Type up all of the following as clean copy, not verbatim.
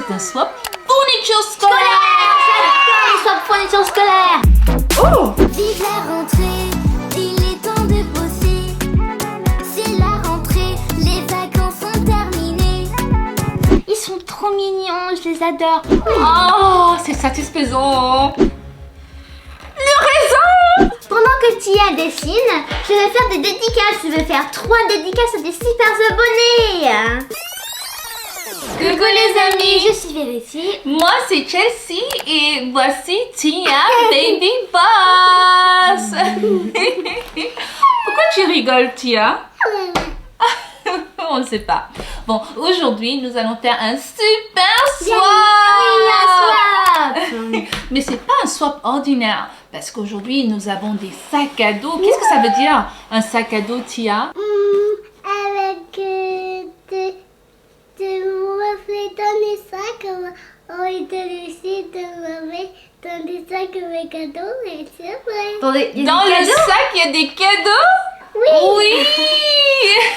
c'est un swap fourniture scolaire. J'adore les swaps fourniture scolaire. Oh! Vive la rentrée, il est temps de bosser. C'est la rentrée, les vacances sont terminées. Ils sont trop mignons, je les adore. Oh, c'est satisfaisant. Le raisin! Pendant que Tia dessine, je vais faire des dédicaces. Je vais faire 3 dédicaces à des super abonnés. Coucou les amis! Je suis Verity. Moi c'est Chelsea et voici Tia Baby Boss. Pourquoi tu rigoles Tia? On ne sait pas. Bon, aujourd'hui nous allons faire un super swap. Mais c'est pas un swap ordinaire parce qu'aujourd'hui nous avons des sacs à dos. Qu'est-ce que ça veut dire un sac à dos Tia? Avec des reflets dans les sacs, on est laissé dans des sacs avec cadeaux, et c'est vrai. Dans le sac il y a des cadeaux? Oui.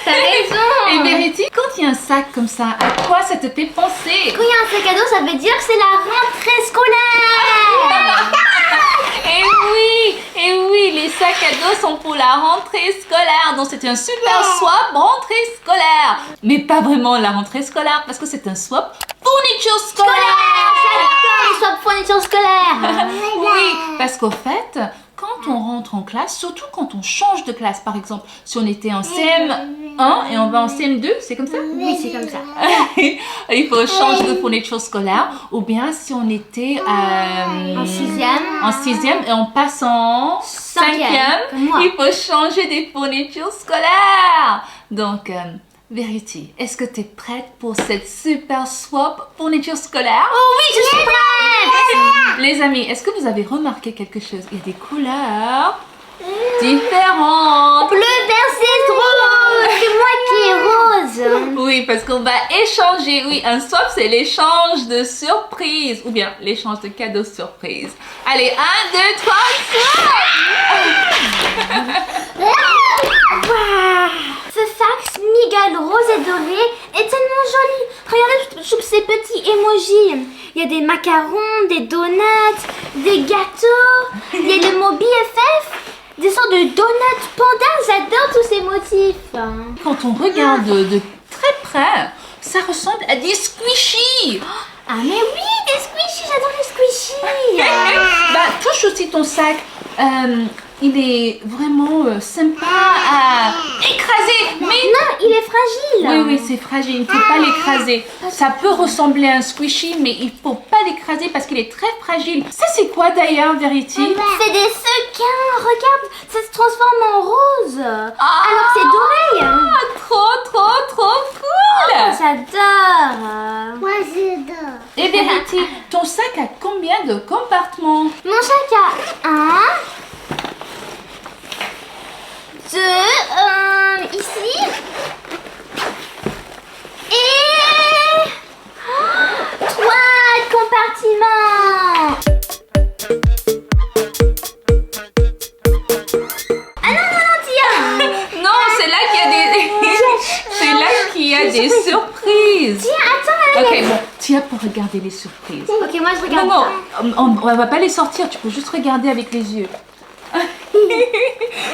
T'as raison. Et Verity, quand il y a un sac comme ça, à quoi ça te fait penser? Quand il y a un sac à dos, ça veut dire que c'est la rentrée scolaire. Et oui, les sacs à dos sont pour la rentrée scolaire. Donc c'est un super swap rentrée scolaire. Mais pas vraiment la rentrée scolaire parce que c'est un swap fourniture scolaire. J'adore les swaps fourniture scolaire. Oui, parce qu'au fait, quand on rentre en classe, surtout quand on change de classe, par exemple, si on était en CM1 et on va en CM2, c'est comme ça? Oui, c'est comme ça. Il faut changer de fourniture scolaire. Ou bien si on était En 6e. en 6e et on passe en 5e, comme moi. il faut changer des fournitures scolaires. Donc, Verity, est-ce que tu es prête pour cette super swap fourniture scolaire? Oh oui, je suis prête. Les amis, est-ce que vous avez remarqué quelque chose? Il y a des couleurs différentes. Bleu, vert, c'est rose. C'est moi qui est rose. Oui, parce qu'on va échanger. Oui, un swap, c'est l'échange de surprises. Ou bien l'échange de cadeaux surprises. Allez, 1, 2, 3, swap! Ce sac Smiggle rose et doré est tellement joli. Regardez tous ces petits emojis. Il y a des macarons, des donuts, des gâteaux. Il y a le mot BFF, des sortes de donuts pandas. J'adore tous ces motifs. Quand on regarde de très près, ça ressemble à des squishies. Ah mais oui, des squishies. J'adore les squishies. Bah, touche aussi ton sac. Il est vraiment sympa à écraser. Mais Non, il est fragile. oui, c'est fragile, il ne faut pas l'écraser. Ça peut ressembler à un squishy, mais il ne faut pas l'écraser parce qu'il est très fragile. Ça, c'est quoi d'ailleurs, Verity? C'est des sequins. Regarde, ça se transforme en rose. Alors que c'est doré. Trop cool! J'adore. Moi j'adore. Et Verity, ton sac a combien de compartiments? Mon sac a 1, 2, ici. Et 3 compartiments. Ah non, Tia. Non, c'est là qu'il y a des... c'est là qu'il y a des surprises. Tia, attends. Ok, bon, Tia pour regarder les surprises. Ok, moi je regarde. Non, on va pas les sortir, tu peux juste regarder avec les yeux.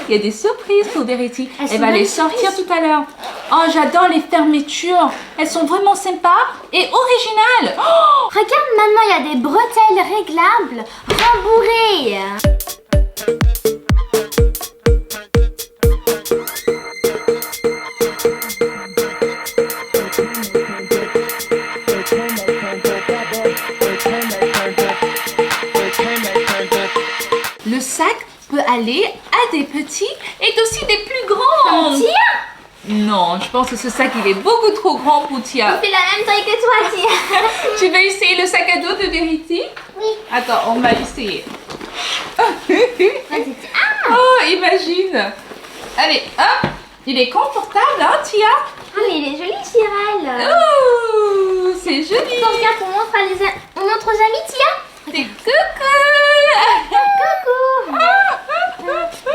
Il y a des surprises pour Verity. Elles Elle sont va les magnifiques. sortir tout à l'heure. Oh, j'adore les fermetures. Elles sont vraiment sympas et originales. Oh, Regarde, maintenant il y a des bretelles réglables rembourrées. le sac peut aller à des petits et aussi des plus grands. Tia, Non, je pense que ce sac il est beaucoup trop grand pour Tia. il fait la même taille que toi, Tia. Tu veux essayer le sac à dos de Verity? Oui. Attends, on va essayer. Vas-y, Tia. Ah, Oh, imagine. Allez, hop. Il est confortable, hein, Tia? ah, mais il est joli, Cyril. Oh, c'est joli. Donc, regarde, on montre aux amis, Tia. C'est coucou. Coucou.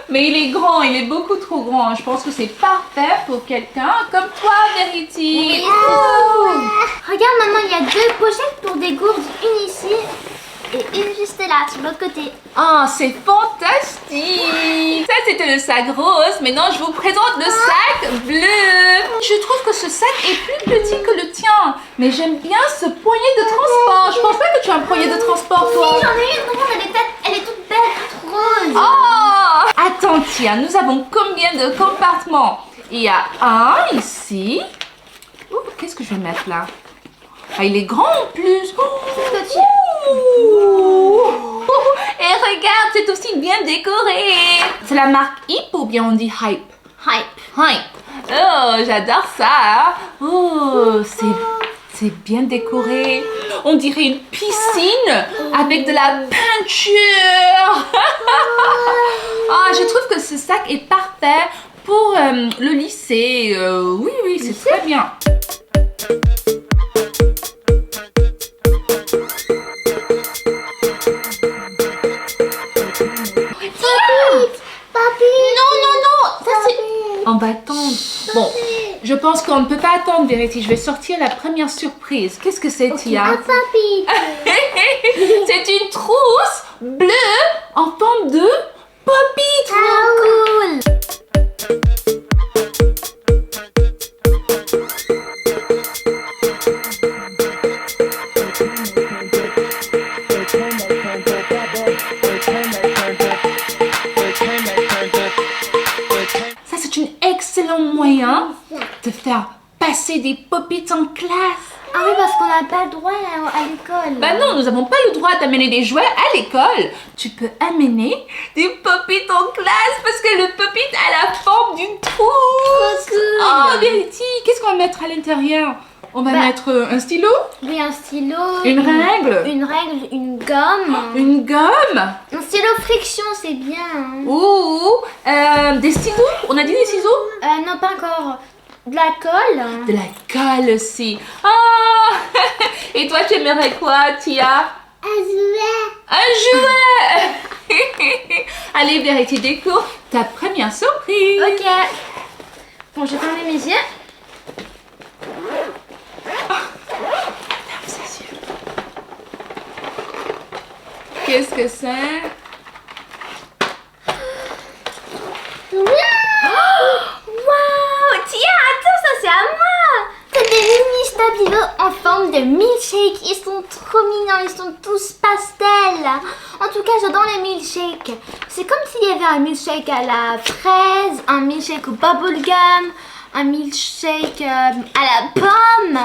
Mais il est grand, il est beaucoup trop grand. Je pense que c'est parfait pour quelqu'un comme toi, Verity. Oui. Regarde, maman, il y a deux pochettes pour des gourdes, une ici et une juste là, sur l'autre côté. Oh, c'est fantastique! Ça, c'était le sac rose. Maintenant, je vous présente le sac bleu. Je trouve que ce sac est plus petit que le tien. Mais j'aime bien ce poignet de transport. Je pense pas que tu as un poignet de transport, toi. Oui, j'en ai une ronde, elle est toute belle, toute rose. Oh! Attends, Tia, nous avons combien de compartiments? Il y a un ici. Ouh, qu'est-ce que je vais mettre là? Ah, il est grand en plus. Petit. Ouh. Et regarde, c'est aussi bien décoré. C'est la marque Hype ou bien on dit Hype? Hype. Hype. Oh, j'adore ça. Hein. Oh, c'est bien décoré. On dirait une piscine avec de la peinture. Ah, je trouve que ce sac est parfait pour le lycée. Oui, c'est très bien. Papi. Non. Ça c'est... On va attendre. Bon, je pense qu'on ne peut pas attendre, Verity. Je vais sortir la première surprise. Qu'est-ce que c'est, Tia? Papi. C'est une trousse bleue en forme de Poppy. Trop cool. Ça, c'est un excellent moyen de faire passer des pop-its en classe. Ah oui, parce qu'on n'a pas le droit à l'école. Bah non, nous n'avons pas le droit d'amener des jouets à l'école. Tu peux amener des pop-its en classe parce que le pop-it a la forme d'une trousse. Trop cool. Oh, Verity, qu'est-ce qu'on va mettre à l'intérieur? On va mettre un stylo, Oui, un stylo. une règle, Une gomme. une gomme, Un stylo friction, c'est bien. Hein. ou des ciseaux. On a dit des ciseaux? Non, pas encore. De la colle. De la colle aussi. Ah. Et toi, tu aimerais quoi, Tia? Un jouet. Un jouet. Allez, Verity, découvre ta première surprise. Ok. Bon, je vais fermer mes yeux. Ferme ses yeux. Qu'est-ce que c'est? Waouh! Tiens, attends, ça c'est à moi! C'est des mini stabilos en forme de milkshake. Ils sont trop mignons, ils sont tous pastels. En tout cas, j'adore les milkshakes. C'est comme s'il y avait un milkshake à la fraise, un milkshake au bubblegum, un milkshake à la pomme.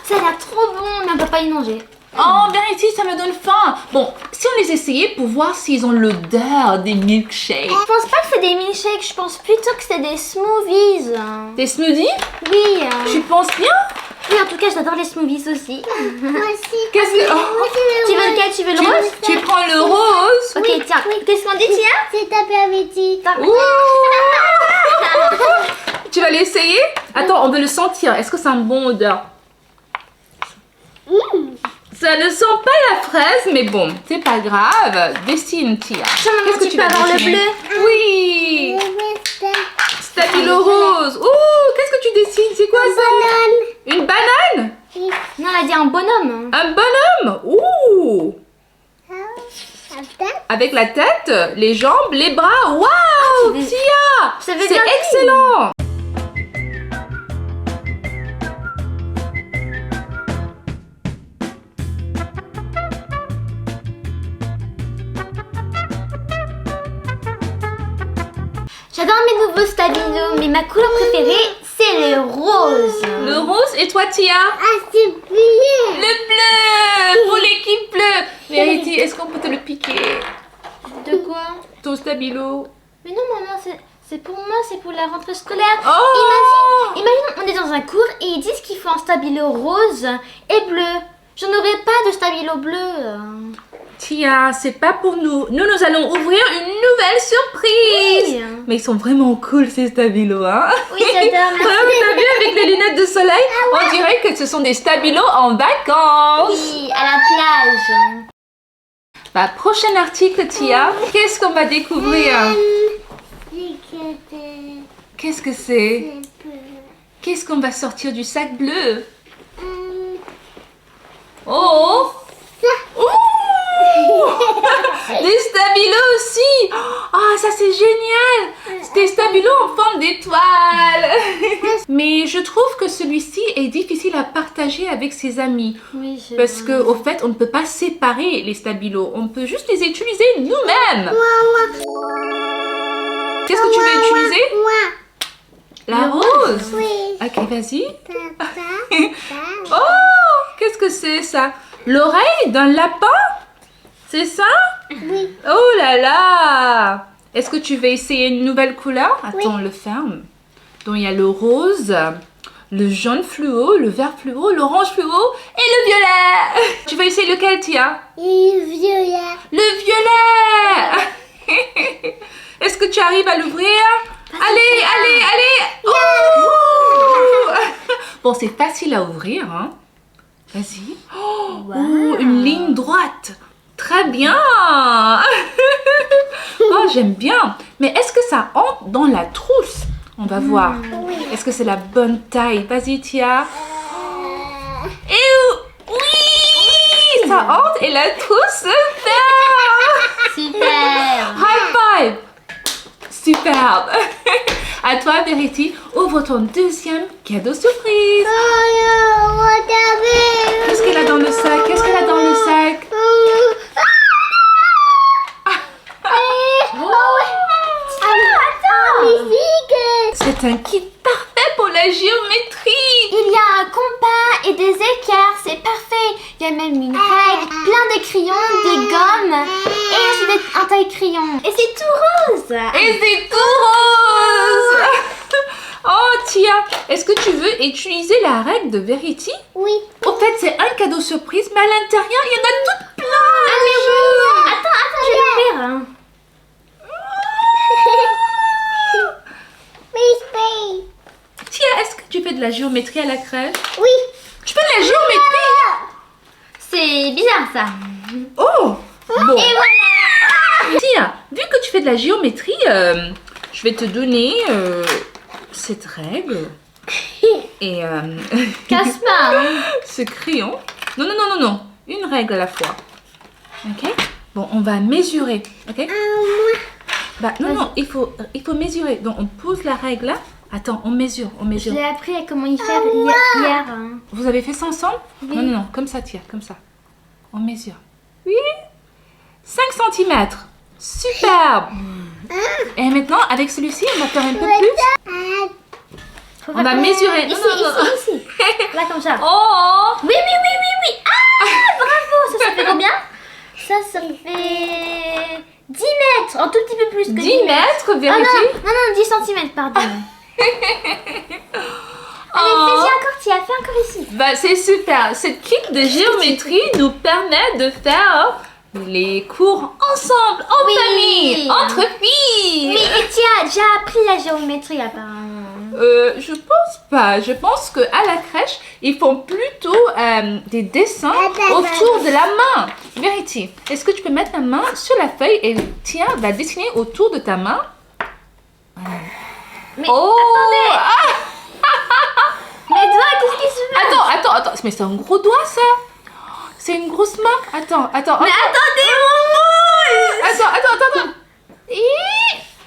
Ça a l'air trop bon, mais on peut pas y manger. Oh, Verity, ça me donne faim. Bon, si on les essayait pour voir s'ils ont l'odeur des milkshakes. Je pense pas que c'est des milkshakes, je pense plutôt que c'est des smoothies. Des smoothies? Oui. Tu penses bien? Oui, en tout cas, j'adore les smoothies aussi. Moi aussi. Qu'est-ce que... Oh, Tu veux lequel? Tu veux le rose? tu prends le rose? Ok, tiens. Qu'est-ce qu'on dit, tiens? C'est ta permis. Ouh. Tu vas l'essayer? Attends, on veut le sentir. Est-ce que c'est un bon odeur? Ça ne sent pas la fraise, mais bon, c'est pas grave. Dessine, Tia. Qu'est-ce que tu peux avoir le bleu? Oui. Stabilo rose. Ouh, qu'est-ce que tu dessines? C'est quoi ça? Une banane? Non, elle a dit un bonhomme. Un bonhomme? Ouh. Avec la tête, les jambes, les bras. Waouh, tu Tia, Je savais c'est bien. excellent. J'adore mes nouveaux stabilos, mais ma couleur préférée, c'est le rose. Le rose et toi, Tia? Ah, c'est bleu. Le bleu pour l'équipe bleue. Verity, est-ce qu'on peut te le piquer? De quoi? Ton stabilo. Mais non, maman, c'est pour moi, c'est pour la rentrée scolaire. Oh! Imagine, on est dans un cours et ils disent qu'il faut un stabilo rose et bleu. Je n'aurai pas de stabilo bleu. Tia, c'est pas pour nous. Nous allons ouvrir une nouvelle surprise. Oui. Mais ils sont vraiment cool ces stabilos, hein? Oui, j'adore. Vraiment, t'as vu avec les lunettes de soleil? On dirait que ce sont des stabilos en vacances. Oui, à la plage. Bah, prochain article, Tia. Qu'est-ce qu'on va découvrir? Qu'est-ce que c'est? Qu'est-ce qu'on va sortir du sac bleu? Oh. Ouh. Des stabilos aussi. Ah, ça c'est génial. Des stabilos en forme d'étoile. Mais je trouve que celui-ci est difficile à partager avec ses amis. Oui, je Parce que au fait, on ne peut pas séparer les stabilos. On peut juste les utiliser nous-mêmes. Qu'est-ce que tu veux utiliser? La rose. Oui. Ok, vas-y. Papa. Oh, qu'est-ce que c'est ça? L'oreille d'un lapin? C'est ça? Oui. Oh là là! Est-ce que tu veux essayer une nouvelle couleur? Attends, on le ferme. Donc il y a le rose, le jaune fluo, le vert fluo, l'orange fluo et le violet. Tu veux essayer lequel, Tia? Le violet. Le violet! Est-ce que tu arrives à l'ouvrir? Allez, allez, allez! Oh! Bon, c'est facile à ouvrir, hein? Vas-y. Oh, une ligne droite. Très bien. Oh, j'aime bien. Mais est-ce que ça entre dans la trousse? On va voir. Est-ce que c'est la bonne taille? Vas-y, Tia. Et oui! Ça entre et la trousse se ferme. Super. High five. Superbe. À toi, Verity. Ouvre ton deuxième cadeau surprise. Qu'est-ce qu'elle a dans le sac? Qu'est-ce qu'elle a dans le sac? C'est un kit parfait pour la géométrie. Il y a un compas et des équerres, c'est parfait. Il y a même une règle, plein de crayons, des gommes et aussi un taille-crayon. Et c'est tout rose. Et c'est tout rose. Oh, Tia, est-ce que tu veux utiliser la règle de Verity? Oui. Au fait, c'est un cadeau surprise, mais à l'intérieur, il y en a tout plein. Ah mais oui. Attends, je vais l'ouvrir. Hein. Tia, est-ce que tu fais de la géométrie à la crèche? Oui. Tu fais de la géométrie? C'est bizarre ça. Oh, bon. Et voilà. Tia, vu que tu fais de la géométrie, je vais te donner cette règle et Casse pas. Hein. ce crayon. Non, non, non, non, non. Une règle à la fois. Ok? Bon, on va mesurer. Ok? Bah, non, non, il faut mesurer. Donc, on pose la règle là. Attends, on mesure, on Je mesure. l'ai appris à comment y faire hier. Hein. Vous avez fait ça ensemble? Oui. Non, non, non, comme ça, Tia, comme ça. On mesure. Oui. 5 cm. Superbe. Et maintenant, avec celui-ci, on va faire un peu plus. Faut On va faire- mesurer. Non, Ici, non, non, non. ici. Là comme ça. Oh! Oui. Ah, bravo. Ça fait combien? Ça fait 10 mètres. Un tout petit peu plus que 10 mètres, Ah Verity? non, 10 cm, pardon. Allez, fais-y encore, tu as fait encore ici. Bah, c'est super. Cette kit de géométrie nous permet de faire les cours ensemble, en Oui. famille, entre filles. Oui, et tu as déjà appris la géométrie apparemment. Je pense pas. Je pense que à la crèche, ils font plutôt des dessins autour de la main. Verity, est-ce que tu peux mettre ta main sur la feuille et Tia va dessiner autour de ta main? Mais Oh! attendez. Mes doigts, qu'est-ce qui se passe? Attends. Mais c'est un gros doigt, ça. C'est une grosse main. Attends. Mais attendez, mon Attends.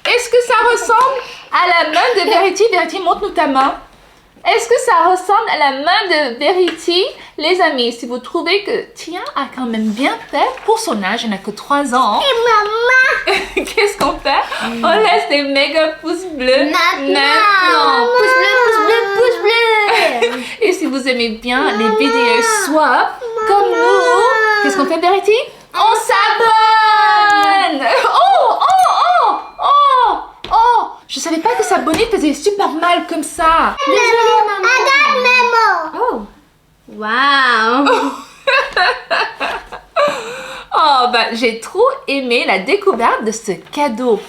Est-ce que ça ressemble à la main de Verity? Verity, montre-nous ta main. Est-ce que ça ressemble à la main de Verity? Les amis, si vous trouvez que Tia a quand même bien fait pour son âge, elle n'a que 3 ans. Et maman. Qu'est-ce qu'on fait? On laisse des méga pouces bleus. Maintenant. Pouce bleu. Et si vous aimez bien les vidéos swap, comme nous, qu'est-ce qu'on fait, Verity? On s'abonne! Oh! Je savais pas que s'abonner faisait super mal comme ça. Regarde maman. Oh. Waouh. Oh, bah, j'ai trop aimé la découverte de ce cadeau.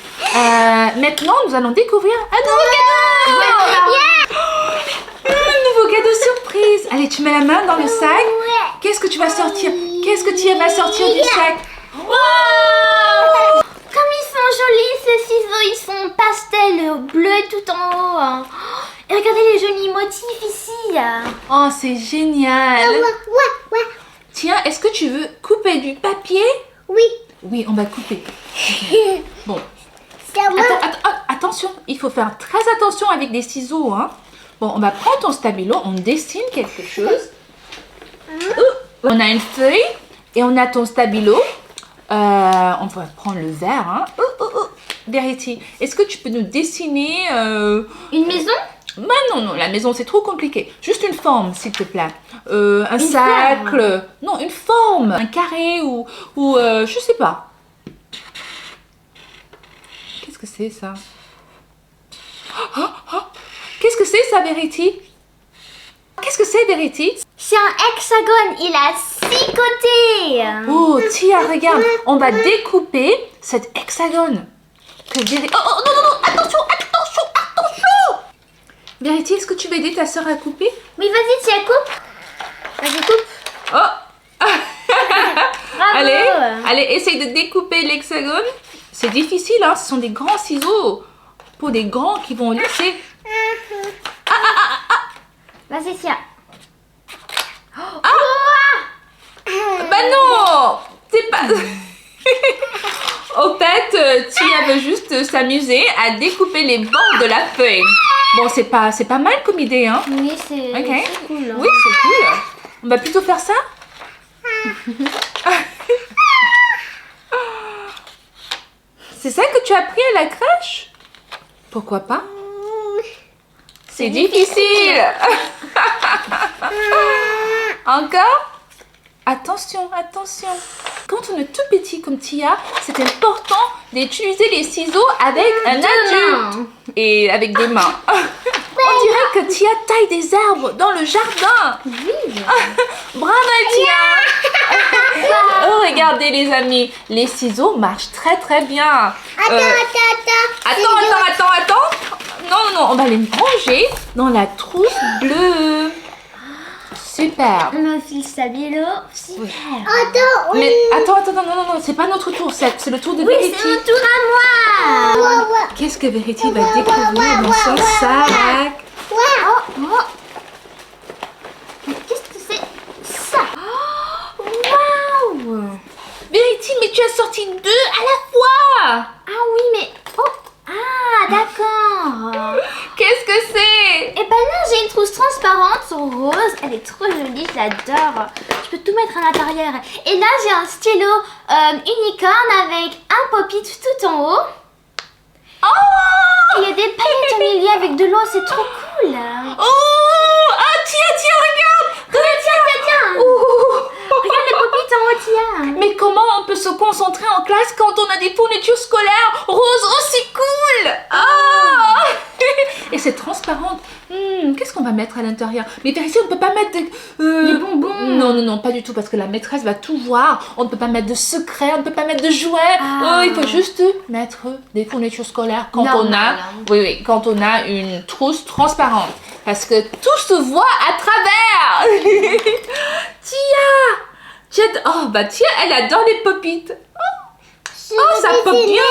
Maintenant, nous allons découvrir un nouveau cadeau! Un nouveau cadeau surprise. Allez, tu mets la main dans le sac. Qu'est-ce que tu vas sortir? Qu'est-ce que tu vas sortir du sac? Wow! Comme ils sont jolis ces ciseaux, ils sont pastel bleu tout en haut. Hein. Et regardez les jolis motifs ici. Oh, c'est génial. Ouais. Tiens, est-ce que tu veux couper du papier? Oui. Oui, on va couper. Bon. C'est à moi. Attention, il faut faire très attention avec des ciseaux. Hein. Bon, on va prendre ton stabilo, on dessine quelque chose. On a une feuille et on a ton stabilo. On va prendre le verre. Hein. Verity, est-ce que tu peux nous dessiner Une maison? Bah non, la maison c'est trop compliqué. Juste une forme, s'il te plaît. Un cercle. Non, une forme. Un carré ou je sais pas. Qu'est-ce que c'est ça? Qu'est-ce que c'est ça, Verity? Qu'est-ce que c'est, Verity? C'est un hexagone, il a 6 côtés. Oh, Tia, regarde, on va découper cet hexagone. Que Verity... Oh, non, attention. Verity, est-ce que tu vas aider ta soeur à couper? Oui, vas-y, Tia, coupe. Vas-y, coupe. Oh. Bravo. Allez, essaye de découper l'hexagone. C'est difficile, hein, ce sont des grands ciseaux. Pour des grands qui vont laisser... Vas-y, Tia. Bah non, c'est pas... Au fait, Tia veut juste s'amuser à découper les bords de la feuille. Bon, c'est pas mal comme idée, hein. Oui, c'est Ok. cool. Hein. Oui, c'est cool. On va plutôt faire ça. C'est ça que tu as appris à la crèche? Pourquoi pas? C'est difficile. Encore? Attention. Quand on est tout petit comme Tia, c'est important d'utiliser les ciseaux avec un adulte et avec des mains. On dirait que Tia taille des arbres dans le jardin. Oui. Bravo Tia. Oh, regardez les amis, les ciseaux marchent très très bien. Attends. Non, on va les ranger dans la trousse bleue. Super. On a aussi le stabilo. Super. Mais attends, non, c'est pas notre tour, c'est le tour de Verity. C'est mon tour à moi. Qu'est-ce que Verity va découvrir dans son sac? Mais qu'est-ce que c'est ça? Waouh. Verity, mais tu as sorti 2 à la fois. Ah oui, mais... d'accord. Qu'est-ce que c'est? Et ben là, j'ai une trousse transparente rose. Elle est trop jolie, je l'adore. Je peux tout mettre à l'intérieur. Et là, j'ai un stylo unicorne avec un pop-it tout en haut. Oh! Et il y a des paillettes au milieu avec de l'eau, c'est trop cool. Oh! Ah, Tia, regarde! Tiens. Oh! Regarde le pop-it en haut, tiens. Mais comment on peut se concentrer en classe quand on a des fournitures scolaires roses aussi cool? Ah! Et c'est transparente. Qu'est-ce qu'on va mettre à l'intérieur? Mais Verity, on ne peut pas mettre des bonbons. Non, pas du tout, parce que la maîtresse va tout voir. On ne peut pas mettre de secrets, on ne peut pas mettre de jouets. Il faut juste mettre des fournitures scolaires quand Normal, quand on a une trousse transparente. Parce que tout se voit à travers. Tia, elle adore les pop-it. Oh, ça pop bien.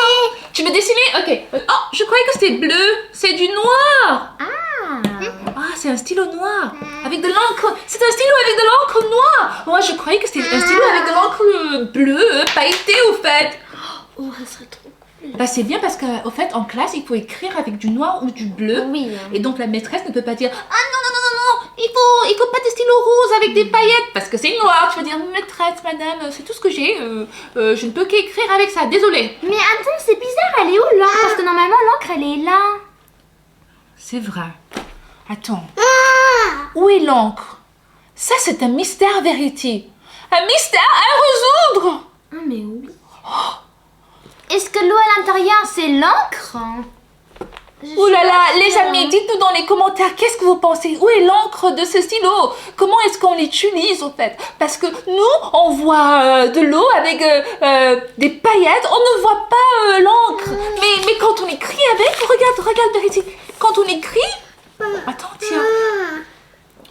Tu veux dessiner? Ok. Oh, je croyais que c'était bleu. C'est du noir. Ah, c'est un stylo noir. Avec de l'encre. C'est un stylo avec de l'encre noire. Moi, je croyais que c'était un stylo avec de l'encre bleue, pailletée au fait. Oh, ça serait trop cool. Bah, c'est bien parce qu'au fait, en classe, il faut écrire avec du noir ou du bleu. Oui. Et donc, la maîtresse ne peut pas dire « Ah non, il faut pas des stylos roses avec des paillettes parce que c'est noir. » Tu vas dire « Maîtresse, madame, c'est tout ce que j'ai. Je ne peux qu'écrire avec ça. Désolée. » Mais attends, c'est bizarre, elle est où l'encre? Parce que normalement, l'encre, elle est là. C'est vrai. Attends. Où est l'encre? Ça, c'est un mystère, Verity. Un mystère à résoudre. Ah, mais oui. Est-ce que l'eau à l'intérieur, c'est l'encre? Ouh là là, les amis, dites-nous dans les commentaires, qu'est-ce que vous pensez? Où est l'encre de ce stylo? Comment est-ce qu'on l'utilise, au fait? Parce que nous, on voit de l'eau avec des paillettes, on ne voit pas l'encre. Mais quand on écrit avec, regarde, Verity. Quand on écrit... Attends, tiens.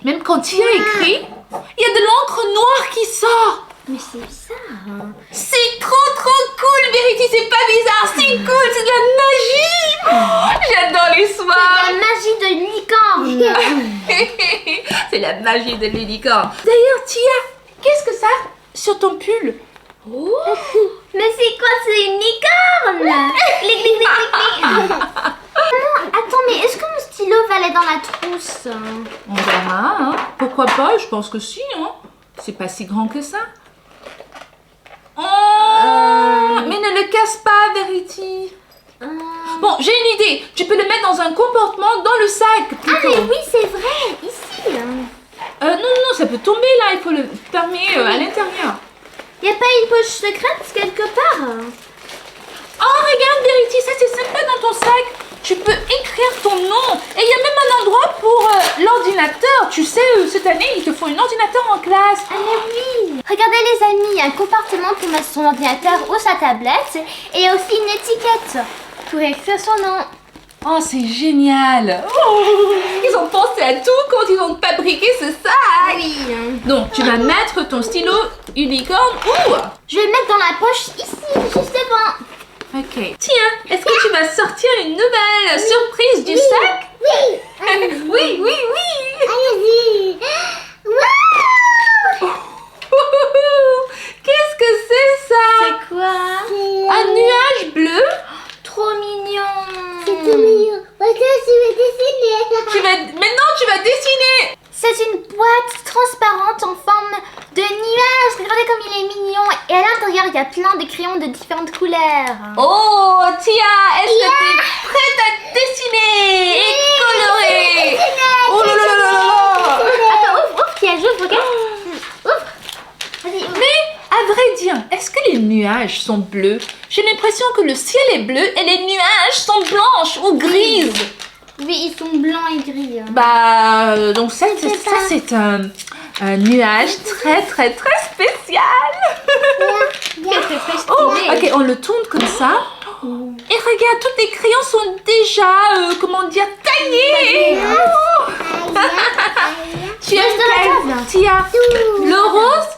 Même quand Tia écrit, il y a de l'encre noire qui sort. Mais c'est bizarre. C'est trop cool, Verity, c'est pas bizarre, c'est cool, c'est de la magie. J'adore les soirs. La magie de licorne. C'est la magie de l'unicorne. D'ailleurs, Tia, qu'est-ce que ça sur ton pull. Oh. Mais c'est quoi? C'est une licorne! Clic, clic, clic, clic, clic. Maman, attends, mais est-ce que mon stylo va aller dans la trousse? On verra, hein. Pourquoi pas? Je pense que si, hein. C'est pas si grand que ça. Oh, mais ne le casse pas, Verity. Bon, j'ai une idée. Tu peux le mettre dans un compartiment dans le sac. Ah, Plutôt. mais oui, c'est vrai, ici. Non, ça peut tomber là. Il faut le fermer à l'intérieur. Y a pas une poche secrète quelque part? Oh, regarde, Verity, ça c'est sympa dans ton sac. Tu peux écrire ton nom. Et il y a même un endroit pour l'ordinateur. Tu sais, cette année, ils te font un ordinateur en classe. Ah, mais oui. Regardez les amis, il y a un compartiment pour mettre son ordinateur ou sa tablette. Et il y a aussi une étiquette pour écrire son nom. Oh, c'est génial. Oh, ils ont pensé à tout quand ils ont fabriqué ce sac. Oui. Donc, tu vas mettre ton stylo unicorne où? Je vais le mettre dans la poche ici, juste devant. Ok. Tiens, est-ce que tu vas sortir une nouvelle surprise du sac? Oui. Oui, oui, oui. Allez-y. Wow. Qu'est-ce que c'est ça? C'est quoi? Un nuage bleu? Trop mignon. C'est tout mignon. Regarde, je vais dessiner. Maintenant, tu vas dessiner. C'est une boîte transparente en forme de nuage. Regardez comme il est mignon. Et à l'intérieur, il y a plein de crayons de différentes couleurs. Oh, Tia, est-ce que tu es prête à dessiner et colorer? Oh là là là là là. Attends, ouvre, Tia, j'ouvre, regarde. Ouvre. Vas-y, ouvre. Mais, à vrai dire, est-ce que les nuages sont bleus? J'ai l'impression que le ciel est bleu et les nuages sont blanches ou grises. Oui, ils sont blancs et gris. Donc ça c'est un nuage très très très spécial. Oh, ok, on le tourne comme ça. Et regarde, tous les crayons sont déjà, taillés. Oh. Tu aimes quel, Tia? Le rose?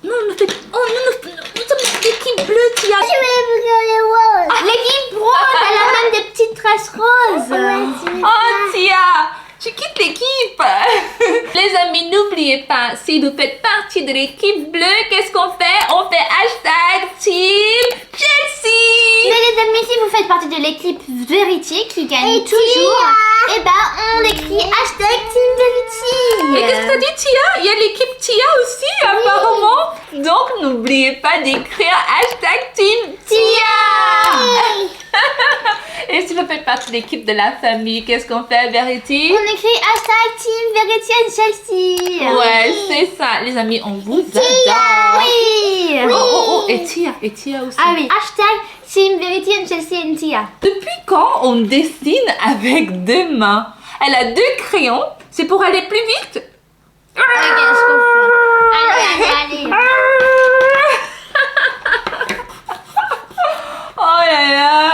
Non, nous sommes l'équipe bleue, Tia. Je vais regarder rose. L'équipe rose, elle a même des petites traces roses. Oh, Tia, tu quittes l'équipe. Les amis, n'oubliez pas, si vous faites partie de l'équipe bleue, qu'est-ce qu'on fait? On fait hashtag Team Chelsea. Mais les amis, si vous faites partie de l'équipe Verity qui gagne Et toujours, eh ben on écrit hashtag Team Verity. Et qu'est-ce que t'as dit, Tia? Il y a l'équipe Tia aussi, apparemment. Donc, n'oubliez pas d'écrire hashtag Team Tia. Et si vous faites partie de l'équipe de la famille, qu'est-ce qu'on fait, Verity? On écrit hashtag Team Verity and Chelsea. Ouais, c'est ça. Les amis, on vous adore. Oui. Oh, et Tia aussi. Ah oui, hashtag Team Verity and Chelsea and Tia. Depuis quand on dessine avec deux mains? Elle a deux crayons, c'est pour aller plus vite. Ok, je comprends. Allez. Oh là là.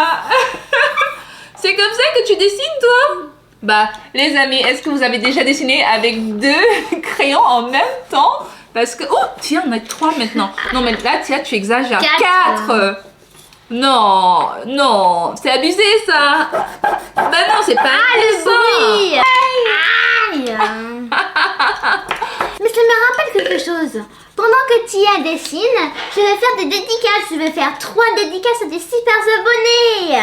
C'est comme ça que tu dessines, toi? Les amis, est-ce que vous avez déjà dessiné avec deux crayons en même temps? Parce que... Oh, tiens, on a 3 maintenant. Non, mais là, tiens, tu exagères. 4. Non, c'est abusé, ça. Non, c'est pas Le bruit. Aïe. Mais ça me rappelle quelque chose. Pendant que Tia dessine, je vais faire des dédicaces. Je vais faire 3 dédicaces à des super abonnés.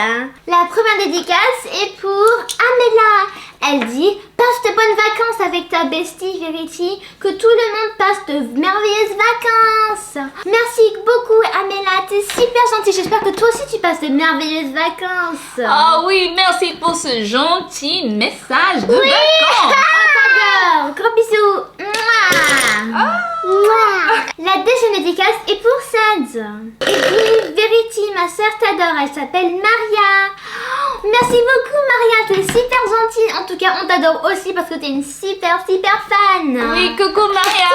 La première dédicace est pour Amela. Elle dit « Passe de bonnes vacances avec ta bestie Verity, que tout le monde passe de merveilleuses vacances. » Merci beaucoup Amela, t'es super gentille. J'espère que toi aussi tu passes de merveilleuses vacances. Oh oui, merci pour ce gentil message de vacances. On t'adore. Gros bisous. Mouah. Mouah. La deuxième dédicace est pour Sad. Et puis Verity, ma soeur t'adore. Elle s'appelle Maria. Oh, merci beaucoup Maria, t'es super gentille. En tout cas, on t'adore aussi parce que t'es une super fan. Oui, coucou Maria.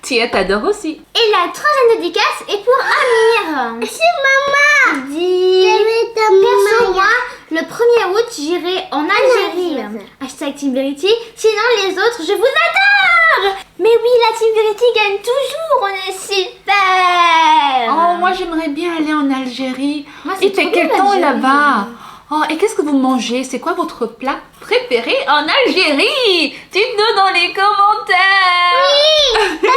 Tia t'adore aussi. Et la troisième dédicace est pour Amir. C'est maman. Dit perso, moi, le 1er août, j'irai en Algérie. Hashtag Team Verity. Sinon, les autres, je vous adore. Mais oui, la Team Verity gagne toujours. On est super. Oh, moi j'aimerais bien aller en Algérie. Moi, c'est Il fait trop quel bien, temps l'Algérie. là-bas? Oh, et qu'est-ce que vous mangez? C'est quoi votre plat préféré en Algérie? Dites-nous dans les commentaires. Oui,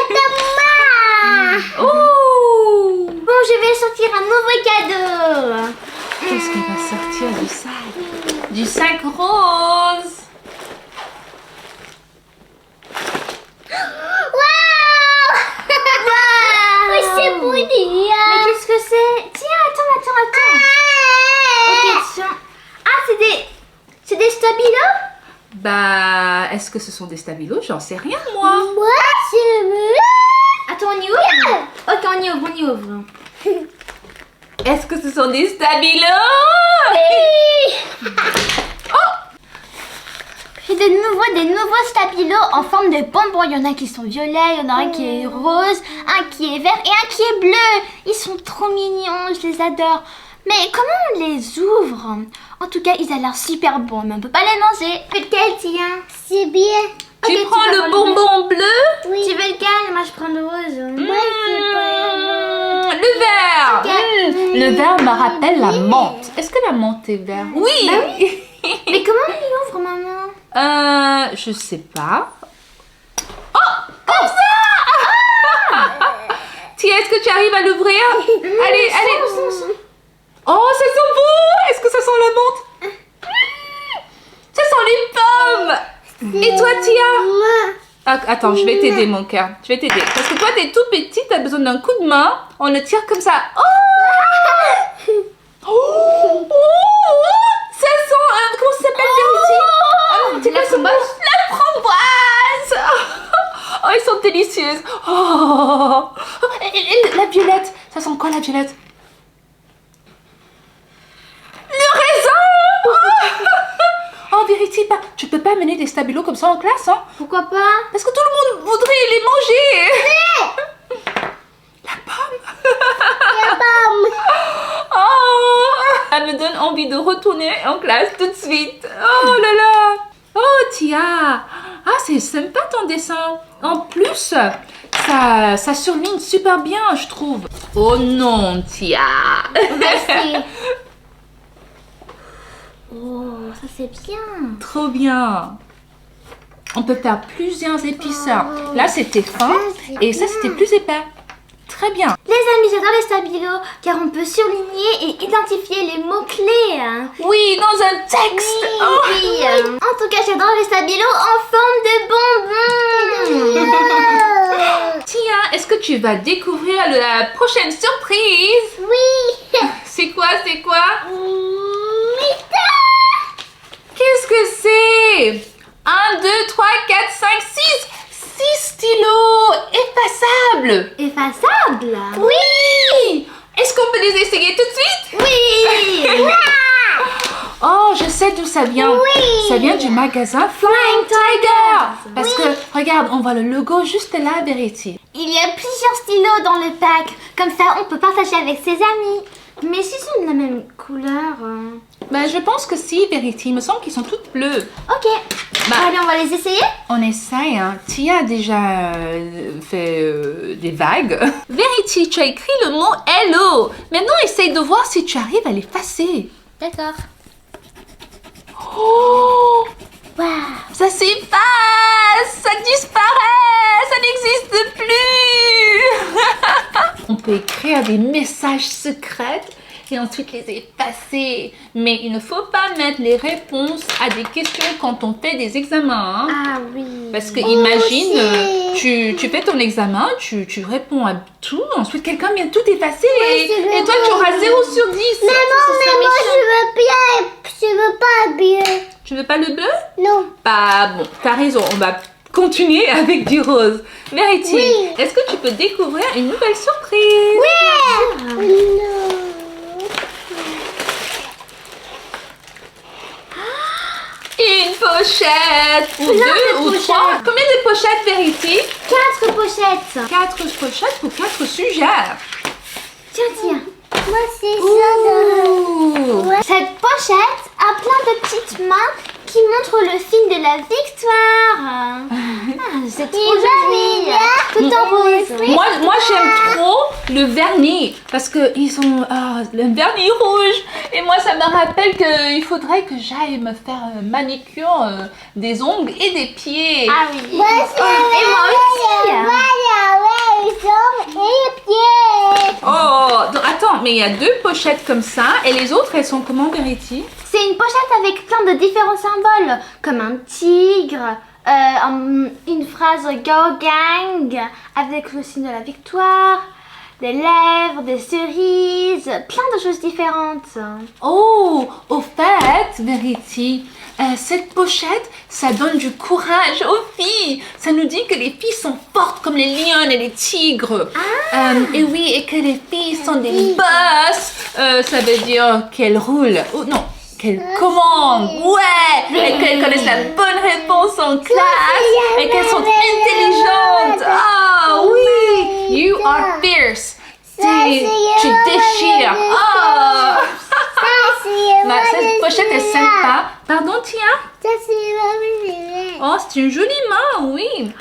du sac rose. Oui, c'est beau, Lia. Mais qu'est-ce que c'est? Tiens, attends. Ok, tiens. Ah, c'est des stabilos? Bah, est-ce que ce sont des stabilos? J'en sais rien, moi. Moi, je veux. Attends, on y ouvre? Ok, on y ouvre. Est-ce que ce sont des stabilos? J'ai des nouveaux stabilos en forme de bonbons. Il y en a qui sont violets, il y en a un qui est rose, un qui est vert et un qui est bleu. Ils sont trop mignons, je les adore. Mais comment on les ouvre? En tout cas, ils ont l'air super bons, mais on peut pas les manger. Lequel, tiens? C'est bien. Tu Ok, prends vas le prendre bonbon bleu? Oui. Tu veux lequel? Moi, je prends le rose. Moi, c'est pas. Le vert. Ok. Le vert me rappelle la menthe. Est-ce que la menthe est verte? Oui. Mais comment on y ouvre, maman? Je sais pas. Oh, comme ça. Tia, est-ce que tu arrives à l'ouvrir? Allez. Oh, ça sent bon. Est-ce que ça sent la menthe? Ça sent les pommes. Et toi, Tia? Ah, attends, je vais t'aider, mon cœur. Je vais t'aider. Parce que toi, t'es tout petit, t'as besoin d'un coup de main. On le tire comme ça. Oh, ça sent... comment ça s'appelle, Verity? C'est quoi ce mot? La framboise. Oh, ils sont délicieuses. Oh. Et la violette. Ça sent quoi, la violette? Le raisin. Oh, Verity, tu peux pas amener des stabilos comme ça en classe, hein? Pourquoi pas? Parce que tout le monde voudrait les manger. La pomme. Oh, elle me donne envie de retourner en classe tout de suite. Oh là là. Oh, Tia. Ah, c'est sympa ton dessin. En plus, ça surligne super bien, je trouve. Oh non, Tia. Merci. Oh, ça c'est bien. Trop bien. On peut faire plusieurs épaisseurs. Là, c'était fin et ça, c'était plus épais. Très bien. Les amis, j'adore les stabilos car on peut surligner et identifier les mots-clés. Oui, dans un texte. Oh. Oui. En tout cas, j'adore les stabilos en forme de bonbons. Tia, est-ce que tu vas découvrir la prochaine surprise? Oui. C'est quoi? Qu'est-ce que c'est? 1, 2, 3, 4, 5, 6. 6 stylos effaçables. Effaçable? Oui. Est-ce qu'on peut les essayer tout de suite? Oui. Oh, je sais d'où ça vient. Oui. Ça vient du magasin Flying Tiger. Parce que, regarde, on voit le logo juste là, Verity. Il y a plusieurs stylos dans le pack. Comme ça, on peut partager avec ses amis. Mais s'ils sont de la même couleur... Bah, je pense que si, Verity. Il me semble qu'ils sont toutes bleues. Ok. Allez, on va les essayer. On essaye, hein. Tia a déjà fait des vagues. Verity, tu as écrit le mot hello. Maintenant, essaye de voir si tu arrives à l'effacer. D'accord. Oh, Waouh. ça s'efface, ça disparaît, ça n'existe plus. On peut écrire des messages secrets et ensuite les effacer. Mais il ne faut pas mettre les réponses à des questions quand on fait des examens. Hein. Ah oui. Parce que imagine, tu fais ton examen, tu réponds à tout, ensuite quelqu'un vient tout effacer et toi tu auras 0 sur 10. Maman, je veux pas bien. Tu veux pas le bleu? Non. Bah bon, t'as raison, on va continuer avec du rose. Verity, Oui. est-ce que tu peux découvrir une nouvelle surprise? Non. Une pochette ou 2 ou 3. Combien de pochettes, Verity? 4 pochettes. 4 pochettes pour 4 sujets. Tiens. Moi, c'est ça. Ouh. Cette pochette a plein de petites mains qui montrent le signe de la victoire. C'est trop joli. Tout en rose. Moi j'aime trop le vernis parce que ils ont le vernis rouge et moi ça me rappelle qu'il faudrait que j'aille me faire manicure des ongles et des pieds. Ah oui. Moi, c'est Et moi aussi. les jambes et les pieds. Oh, donc, attends, mais il y a 2 pochettes comme ça et les autres elles sont comment, Verity? C'est C'est une pochette avec plein de différents symboles, comme un tigre, une phrase Go Gang avec le signe de la victoire, des lèvres, des cerises, plein de choses différentes. Oh, au fait, Verity, cette pochette, ça donne du courage aux filles. Ça nous dit que les filles sont fortes comme les lions et les tigres. Et oui, et que les filles sont des boss. Ça veut dire qu'elles roulent. Oh non, qu'elles commandent. Ouais, et qu'elles connaissent la bonne réponse en classe. Et qu'elles sont intelligentes. Ah oui, you are fierce. Tu déchires. Oh. Cette pochette est sympa. Pardon, Tia? Oh, c'est une jolie main, oui.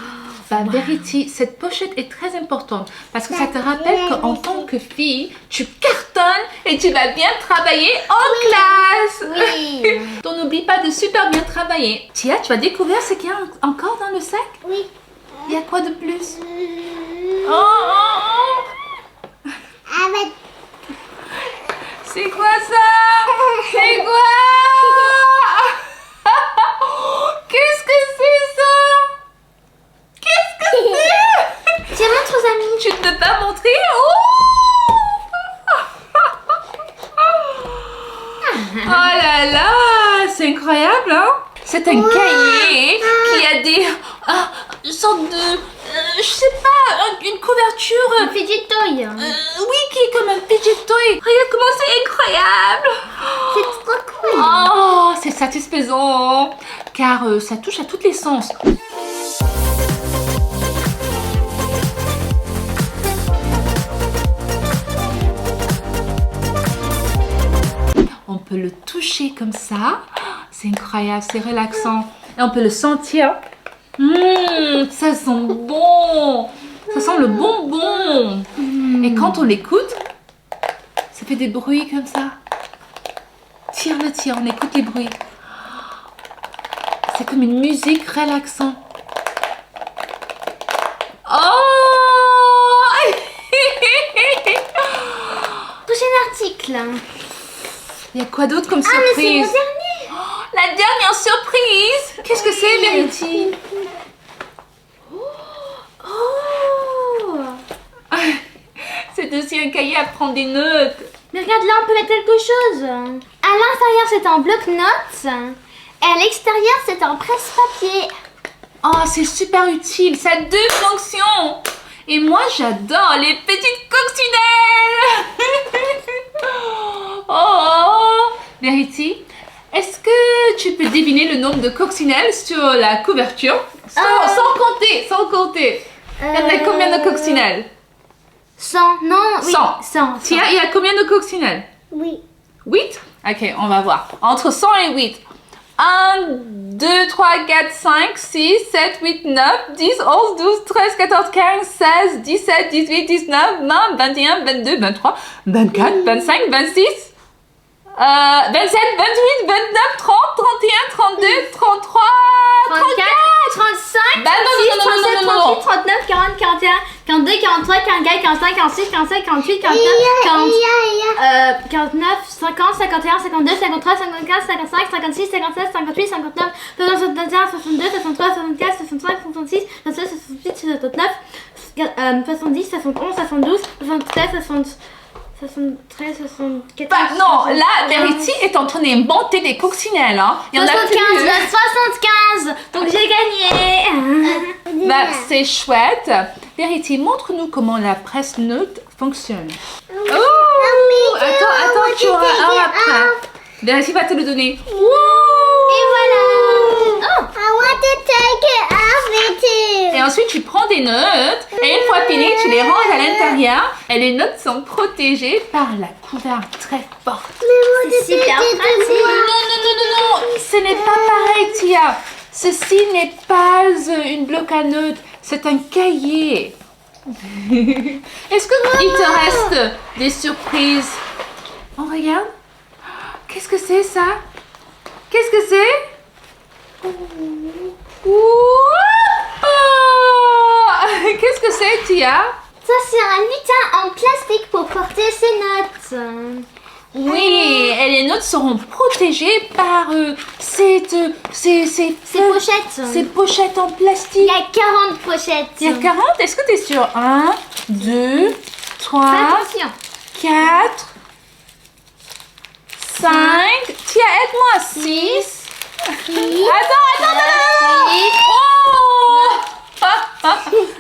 Bah, Verity, cette pochette est très importante parce que ça te rappelle qu'en tant que fille, tu cartonnes et tu vas bien travailler en classe. Oui. Donc, n'oublie pas de super bien travailler. Tia, tu vas découvrir ce qu'il y a encore dans le sac? Oui. Il y a quoi de plus? Oh, oh, oh. C'est quoi ça? C'est quoi? Qu'est-ce que c'est ça? Qu'est-ce que c'est? Tiens, montre aux amis. Tu ne peux pas montrer? Oh là là, c'est incroyable, hein? C'est un cahier qui a une sorte de, je sais pas, une couverture. Un fidget toy. Oui, qui est comme un fidget toy. Regarde comment c'est incroyable. C'est trop cool. Oh, c'est satisfaisant, car ça touche à tous les sens. On peut le toucher comme ça. C'est incroyable, c'est relaxant. Et on peut le sentir. Ça sent bon. Ça sent le bonbon. Et quand on l'écoute, ça fait des bruits comme ça. Tire, on écoute les bruits. C'est comme une musique relaxante. Oh! Prochain article. Il y a quoi d'autre comme Ah, mais c'est mon surprise? dernier. La dernière surprise! Qu'est-ce que c'est, Verity? Oh! C'est aussi un cahier à prendre des notes. Mais regarde, là, on peut mettre quelque chose. À l'intérieur, c'est un bloc-notes. Et à l'extérieur, c'est un presse-papier. Oh, c'est super utile. Ça a 2 fonctions. Et moi, j'adore les petites coccinelles. Oh, Verity, est-ce que tu peux deviner le nombre de coccinelles sur la couverture? Sans compter. Il y en a combien de coccinelles? 100, non, oui. 100. 100. Tia, il y a combien de coccinelles? Oui. 8? Ok, on va voir. Entre 100 et 8. 1, 2, 3, 4, 5, 6, 7, 8, 9, 10, 11, 12, 13, 14, 15, 16, 17, 18, 19, 20, 21, 22, 23, 24, 25, 26, 27, 28, 29, 30, 31, 32, 33, 34, 35, Bah non, 36, 37, non. 38, 39, 40, 41, 42, 43, 44, 45, 46, 47, 48, 49, 49, 50, 51, 52, 53, 55, 55, 56, 57, 58, 59, 61, 62, 63, 64, 65, 66, 67, 68, 69, 70, 71, 72, 73, 73, 74. Bah non, là, Verity est en train d'inventer des coccinelles, hein. Il y en a 75, plus. 75, donc j'ai gagné. Bah, c'est chouette. Verity, montre-nous comment la presse-note fonctionne. Oh, attends, tu auras un après. Verity va te le donner. Et voilà. Oh. I want to take it off it too. Et ensuite, tu prends des notes et une fois fini, tu les ranges à l'intérieur et les notes sont protégées par la couverture très forte. C'est super pratique. Non, ce n'est pas pareil, Tia. Ceci n'est pas une bloc à notes, c'est un cahier. Est-ce qu'il te reste des surprises? On regarde. Qu'est-ce que c'est ça? Qu'est-ce que c'est? Qu'est-ce que c'est, Tia? Ça, c'est un lutin en plastique pour porter ses notes. Oui, et les nôtres seront protégées par ces pochettes en Il plastique. y a 40 pochettes. Il y a 40? Est-ce que tu es sûr? 1, 2, 3, Fais attention. 4, 5. Tiens, aide-moi. 6. Attends. Oh!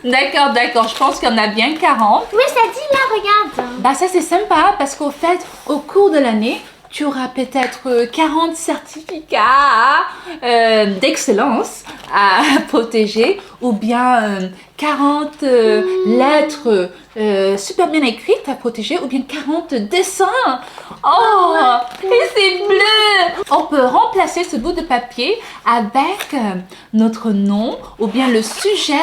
D'accord. Je pense qu'il y en a bien 40. Oui, ça dit là, regarde. Bah ça c'est sympa parce qu'au fait, au cours de l'année, tu auras peut-être 40 certificats d'excellence à protéger ou bien 40 lettres super bien écrites à protéger ou bien 40 dessins. Oh, et c'est bleu! On peut remplacer ce bout de papier avec notre nom ou bien le sujet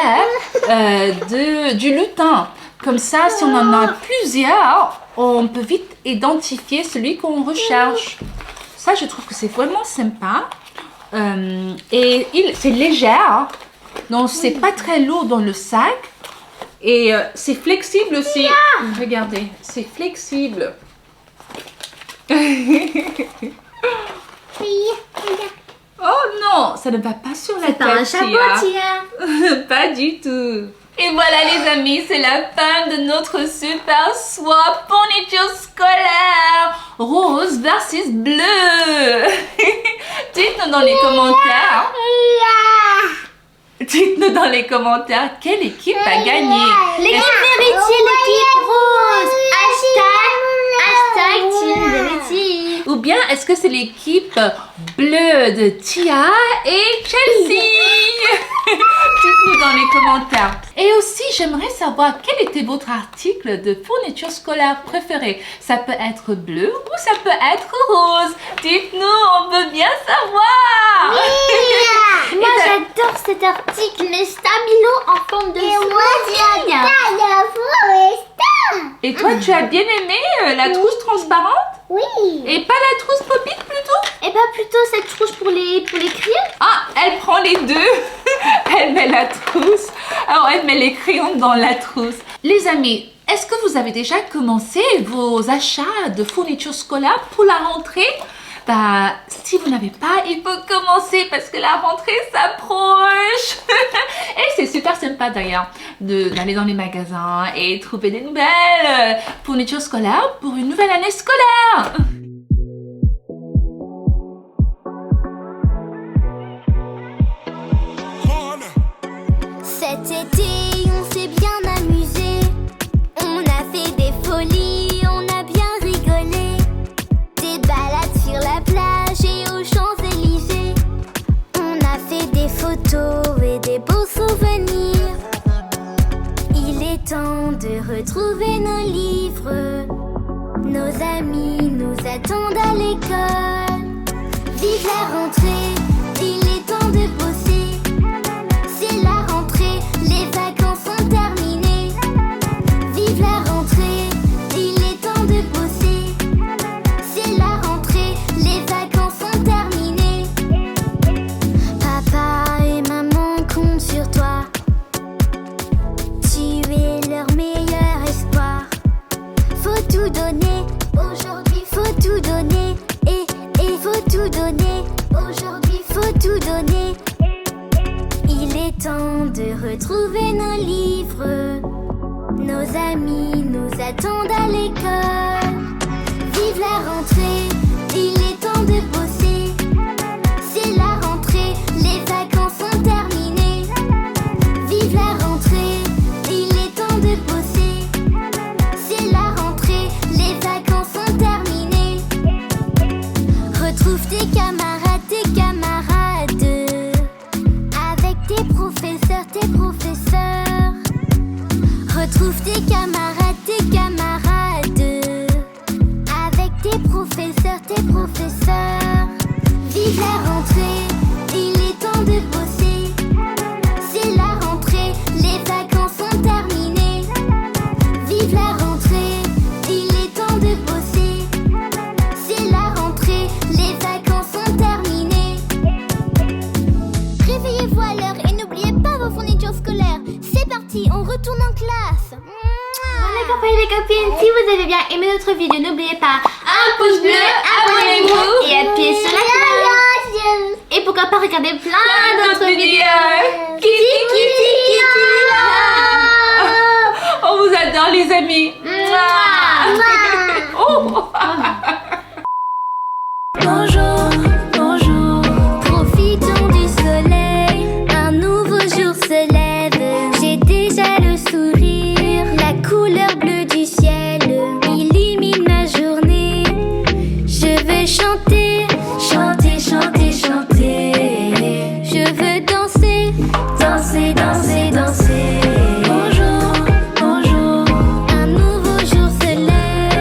du lutin. Comme ça, si on en a plusieurs, on peut vite identifier celui qu'on recherche. Ça, je trouve que c'est vraiment sympa. Et c'est léger, hein? Donc c'est pas très lourd dans le sac. Et c'est flexible aussi. Regardez, c'est flexible. Oh non, ça ne va pas sur la tête. Pas un chapeau, Tia. Pas du tout. Et voilà les amis, c'est la fin de notre super swap fourniture scolaire rose versus bleu. Dites-nous dans les commentaires. Dites-nous dans les commentaires quelle équipe a gagné. L'équipe Verity, l'équipe rose. Hashtag Team Verity. Ou bien est-ce que c'est l'équipe bleue de Tia et Chelsea? Dites-nous dans les commentaires. Et aussi, j'aimerais savoir quel était votre article de fourniture scolaire préféré. Ça peut être bleu ou ça peut être rose. Dites-nous, on veut bien savoir. Moi, j'adore cet article, les stabilos en forme de smoothie. Et toi, tu as bien aimé la trousse transparente? Oui. Et pas la trousse pop-it plutôt? Et pas plutôt cette trousse pour les crayons. Ah, elle prend les deux. Elle met la trousse. Alors, elle met les crayons dans la trousse. Les amis, est-ce que vous avez déjà commencé vos achats de fournitures scolaires pour la rentrée? Bah, si vous n'avez pas, il faut commencer parce que la rentrée s'approche. Et c'est super sympa d'ailleurs d'aller dans les magasins et trouver des nouvelles fournitures scolaires pour une nouvelle année scolaire. Cet été, on s'est bien amusé. On a fait des folies, on a bien rigolé. Des balades sur la plage et aux Champs-Élysées. On a fait des photos et des beaux souvenirs. Il est temps de retrouver nos livres. Nos amis nous attendent à l'école. Vive la rentrée, il est temps de bosser. C'est la rentrée, les vacances sont terminées. Vive la rentrée, il est temps de bosser. C'est la rentrée, les vacances sont terminées. Papa et maman comptent sur toi. Tu es leur meilleur espoir. Faut tout donner, aujourd'hui faut tout donner. Et faut tout donner, aujourd'hui faut tout donner. Il est temps de retrouver nos livres. Nos amis nous attendent à l'école. Vive la rentrée, il est temps de bosser. C'est la rentrée, les vacances sont terminées. Vive la rentrée, il est temps de bosser. C'est la rentrée, les vacances sont terminées. Retrouve tes camarades. Avec tes professeurs, retrouve tes camarades. Avec tes professeurs. Vive la rentrée, il est temps de bosser. C'est la rentrée, les vacances sont terminées. Vive la rentrée, il est temps de bosser. C'est la rentrée, les vacances sont terminées. Réveillez-vous à l'heure et n'oubliez pas vos fournitures scolaires. C'est parti, on retourne en classe. Voilà les copains et les copines, si vous avez bien aimé notre vidéo, n'oubliez pas Un pouce bleu, abonnez-vous. et appuyez sur la cloche. Et pourquoi pas regarder plein d'autres vidéos. Kitty, kitty, kitty. On vous adore les amis. Oh. Bonjour, bonjour, profitons du soleil. Un nouveau jour se lève. J'ai déjà le sourire. La couleur bleue du ciel illumine ma journée. Je veux chanter, chanter.